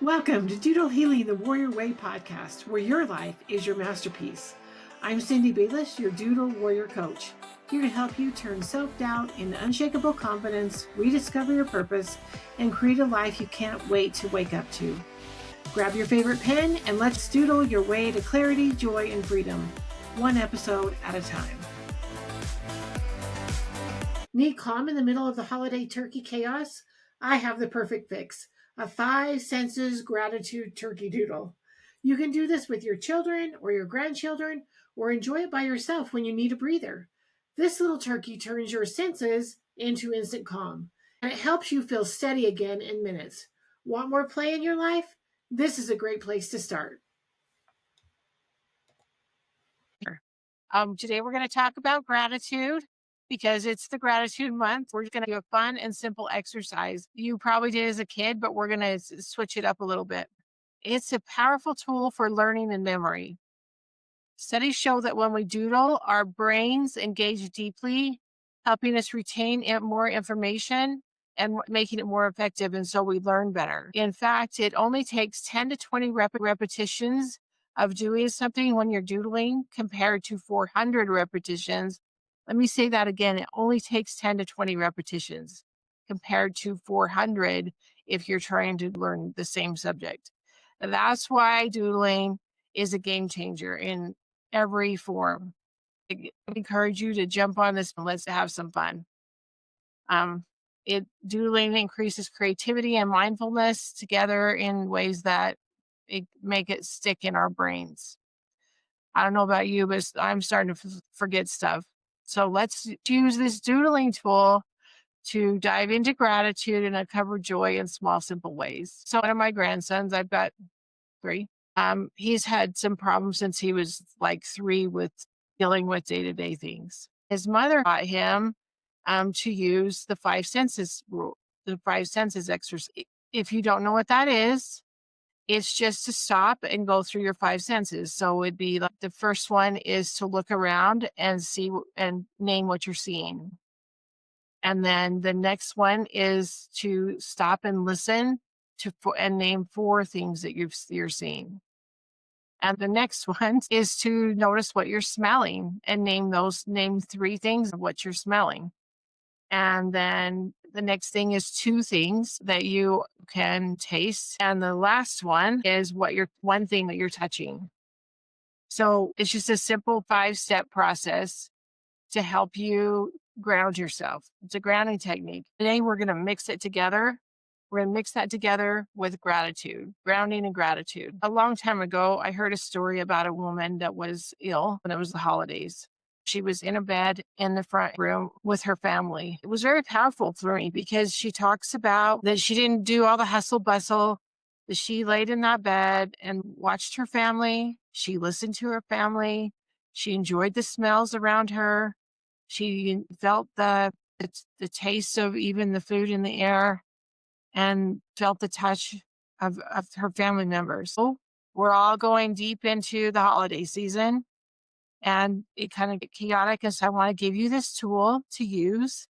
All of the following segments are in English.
Welcome to Doodle Healing the Warrior Way podcast, where your life is your masterpiece. I'm Cindy Bayless, your Doodle Warrior Coach, here to help you turn self-doubt into unshakable confidence, rediscover your purpose, and create a life you can't wait to wake up to. Grab your favorite pen and let's doodle your way to clarity, joy, and freedom, one episode at a time. Need calm in the middle of the holiday turkey chaos? I have the perfect fix. A 5 senses gratitude turkey doodle. You can do this with your children or your grandchildren, or enjoy it by yourself when you need a breather. This little turkey turns your senses into instant calm, and it helps you feel steady again in minutes. Want more play in your life? This is a great place to start. Today we're going to talk about gratitude because it's the gratitude month. We're going to do a fun and simple exercise you probably did as a kid, but we're going to switch it up a little bit. It's a powerful tool for learning and memory. Studies show that when we doodle, our brains engage deeply, helping us retain more information and making it more effective. And so we learn better. In fact, it only takes 10 to 20 repetitions of doing something when you're doodling compared to 400 repetitions. Let me say that again. It only takes 10 to 20 repetitions compared to 400 if you're trying to learn the same subject. And that's why doodling is a game changer in every form. I encourage you to jump on this and let's have some fun. Doodling increases creativity and mindfulness together in ways that make it stick in our brains. I don't know about you, but I'm starting to forget stuff. So let's use this doodling tool to dive into gratitude and uncover joy in small, simple ways. So one of my grandsons, I've got 3. He's had some problems since he was like 3 with dealing with day-to-day things. His mother taught him to use the 5 senses rule, the 5 senses exercise. If you don't know what that is, it's just to stop and go through your 5 senses. So it'd be like the first one is to look around and see and name what you're seeing. And then the next one is to stop and listen and name 4 things that you're seeing. And the next one is to notice what you're smelling and name 3 things of what you're smelling. And then the next thing is 2 things that you can taste. And the last one is one thing that you're touching. So it's just a simple 5-step process to help you ground yourself. It's a grounding technique. Today, we're going to mix it together. We're going to mix that together with gratitude, grounding and gratitude. A long time ago, I heard a story about a woman that was ill when it was the holidays. She was in a bed in the front room with her family. It was very powerful for me because she talks about that she didn't do all the hustle bustle, that she laid in that bed and watched her family. She listened to her family. She enjoyed the smells around her. She felt the taste of even the food in the air and felt the touch of her family members. So we're all going deep into the holiday season and it kind of get chaotic. And so I want to give you this tool to use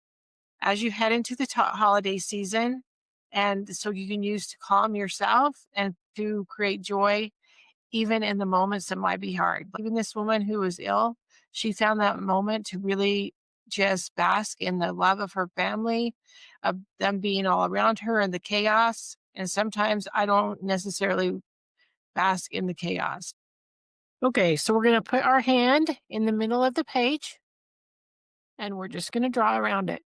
as you head into the holiday season. And so you can use to calm yourself and to create joy even in the moments that might be hard. Even this woman who was ill, she found that moment to really just bask in the love of her family, of them being all around her and the chaos. And sometimes I don't necessarily bask in the chaos. Okay, so we're going to put our hand in the middle of the page and we're just going to draw around it.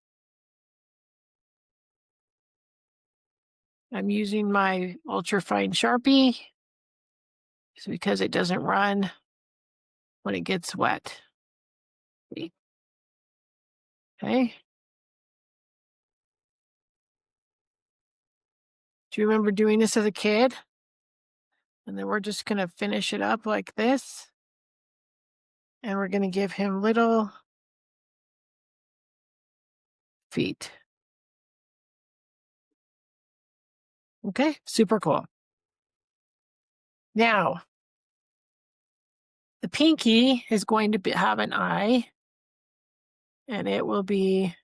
I'm using my ultra fine Sharpie because it doesn't run when it gets wet. Okay. Do you remember doing this as a kid? And then we're just going to finish it up like this. And we're going to give him little feet. Okay, super cool. Now, the pinky is going to have an eye. And it will be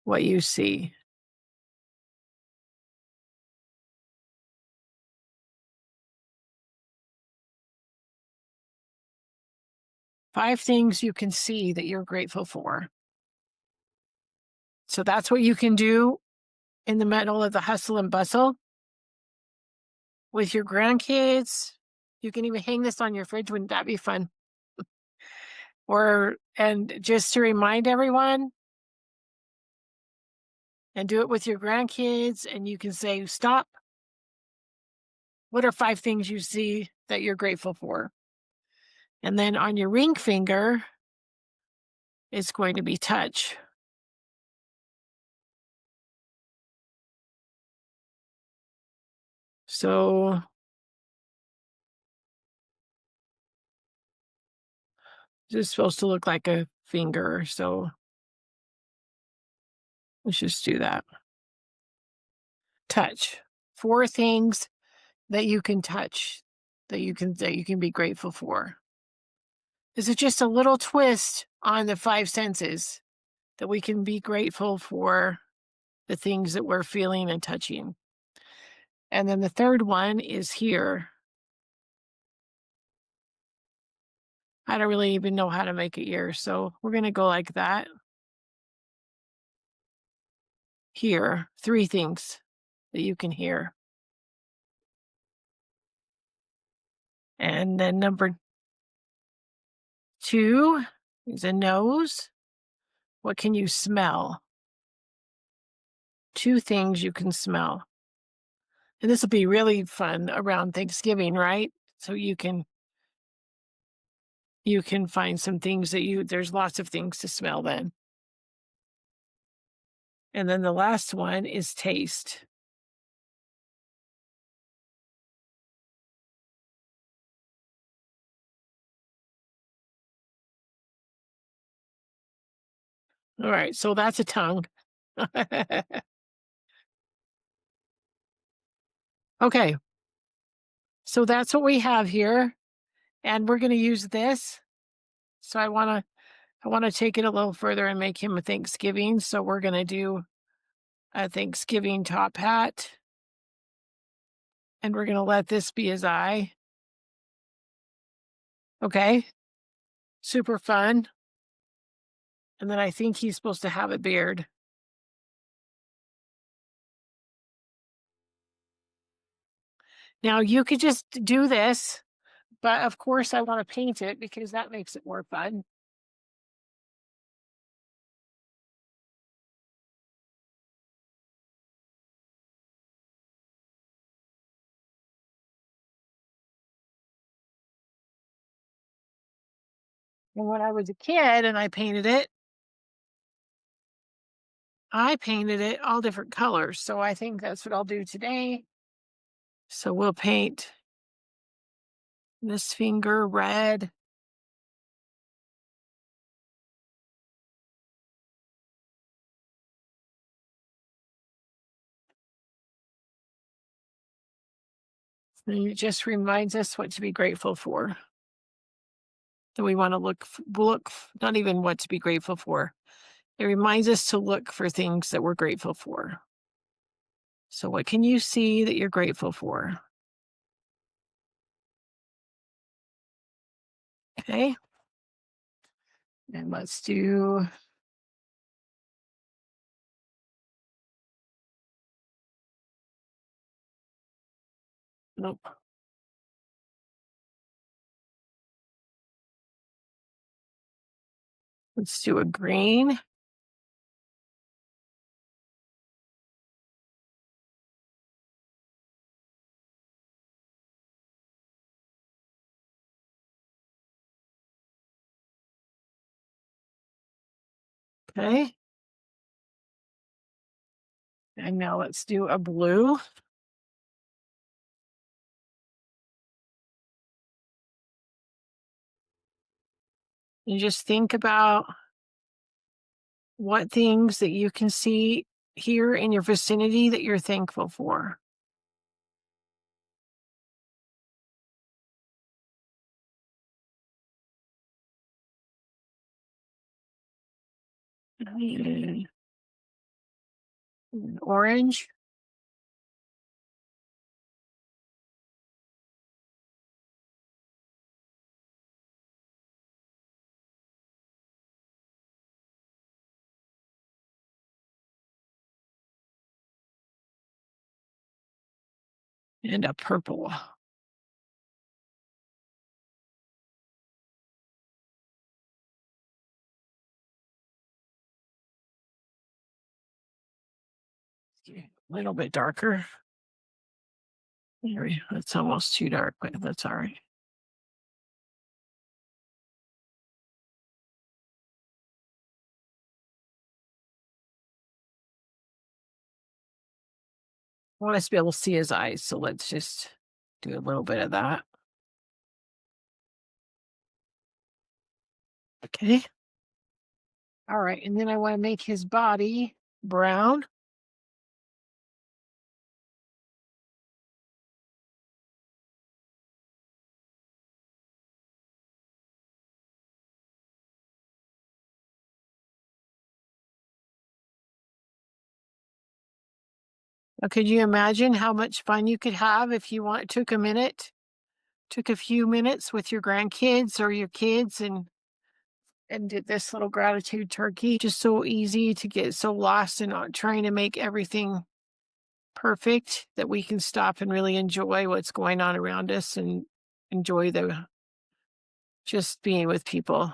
what you see. 5 things you can see that you're grateful for. So that's what you can do in the middle of the hustle and bustle with your grandkids. You can even hang this on your fridge. Wouldn't that be fun? And just to remind everyone, and do it with your grandkids, and you can say, stop. What are 5 things you see that you're grateful for? And then on your ring finger, it's going to be touch. So this is supposed to look like a finger. So let's just do that. Touch. 4 things that you can touch, that you can be grateful for. This is just a little twist on the 5 senses, that we can be grateful for the things that we're feeling and touching. And then the third one is here. I don't really even know how to make an ear, so we're going to go like that. Here, 3 things that you can hear. And then number 2 is a nose. What can you smell? 2 things you can smell. And this will be really fun around Thanksgiving, right? So you can find some things that there's lots of things to smell then. And then the last one is taste. All right, so that's a tongue. Okay, so that's what we have here, and we're going to use this. So I want to take it a little further and make him a Thanksgiving. So we're going to do a Thanksgiving top hat, and we're going to let this be his eye. Okay, super fun. And then I think he's supposed to have a beard. Now you could just do this, but of course I want to paint it because that makes it more fun. And when I was a kid and I painted it all different colors. So I think that's what I'll do today. So we'll paint this finger red. And it just reminds us what to be grateful for. That we want to look, not even what to be grateful for. It reminds us to look for things that we're grateful for. So what can you see that you're grateful for? Okay. And let's do nope. Let's do a green. Okay. And now let's do a blue. And just think about what things that you can see here in your vicinity that you're thankful for. Orange. and a purple. A little bit darker. That's almost too dark, but that's all right. I want us to be able to see his eyes, so let's just do a little bit of that. Okay. All right, and then I want to make his body brown. Now, could you imagine how much fun you could have if you took a few minutes with your grandkids or your kids and did this little gratitude turkey? Just so easy to get so lost in not trying to make everything perfect that we can stop and really enjoy what's going on around us and enjoy the just being with people.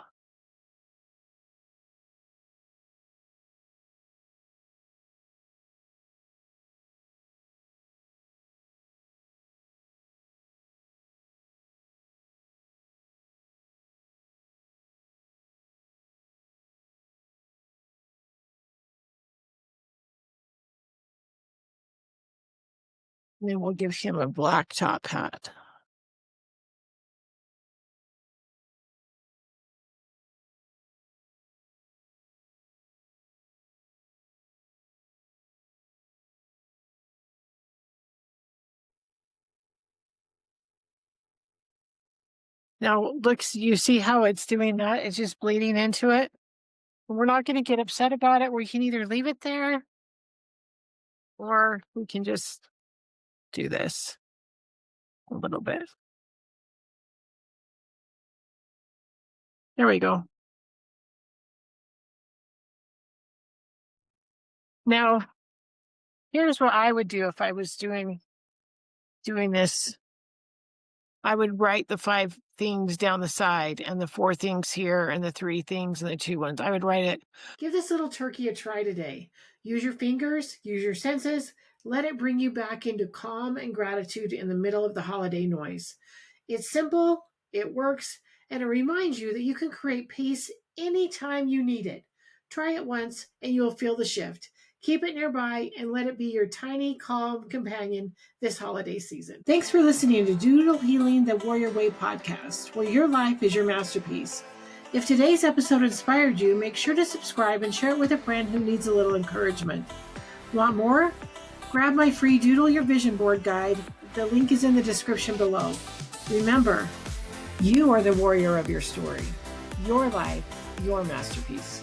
And then we'll give him a black top hat. Now, look, you see how it's doing that? It's just bleeding into it. We're not going to get upset about it. We can either leave it there or we can just do this a little bit. There we go. Now, here's what I would do if I was doing this. I would write the 5 things down the side and the 4 things here and the 3 things and the 2 ones. I would write it. Give this little turkey a try today. Use your fingers, use your senses. Let it bring you back into calm and gratitude in the middle of the holiday noise. It's simple, it works, and it reminds you that you can create peace anytime you need it. Try it once and you'll feel the shift. Keep it nearby and let it be your tiny, calm companion this holiday season. Thanks for listening to Doodle Healing the Warrior Way podcast, where your life is your masterpiece. If today's episode inspired you, make sure to subscribe and share it with a friend who needs a little encouragement. Want more? Grab my free Doodle Your Vision Board guide. The link is in the description below. Remember, you are the warrior of your story. Your life, your masterpiece.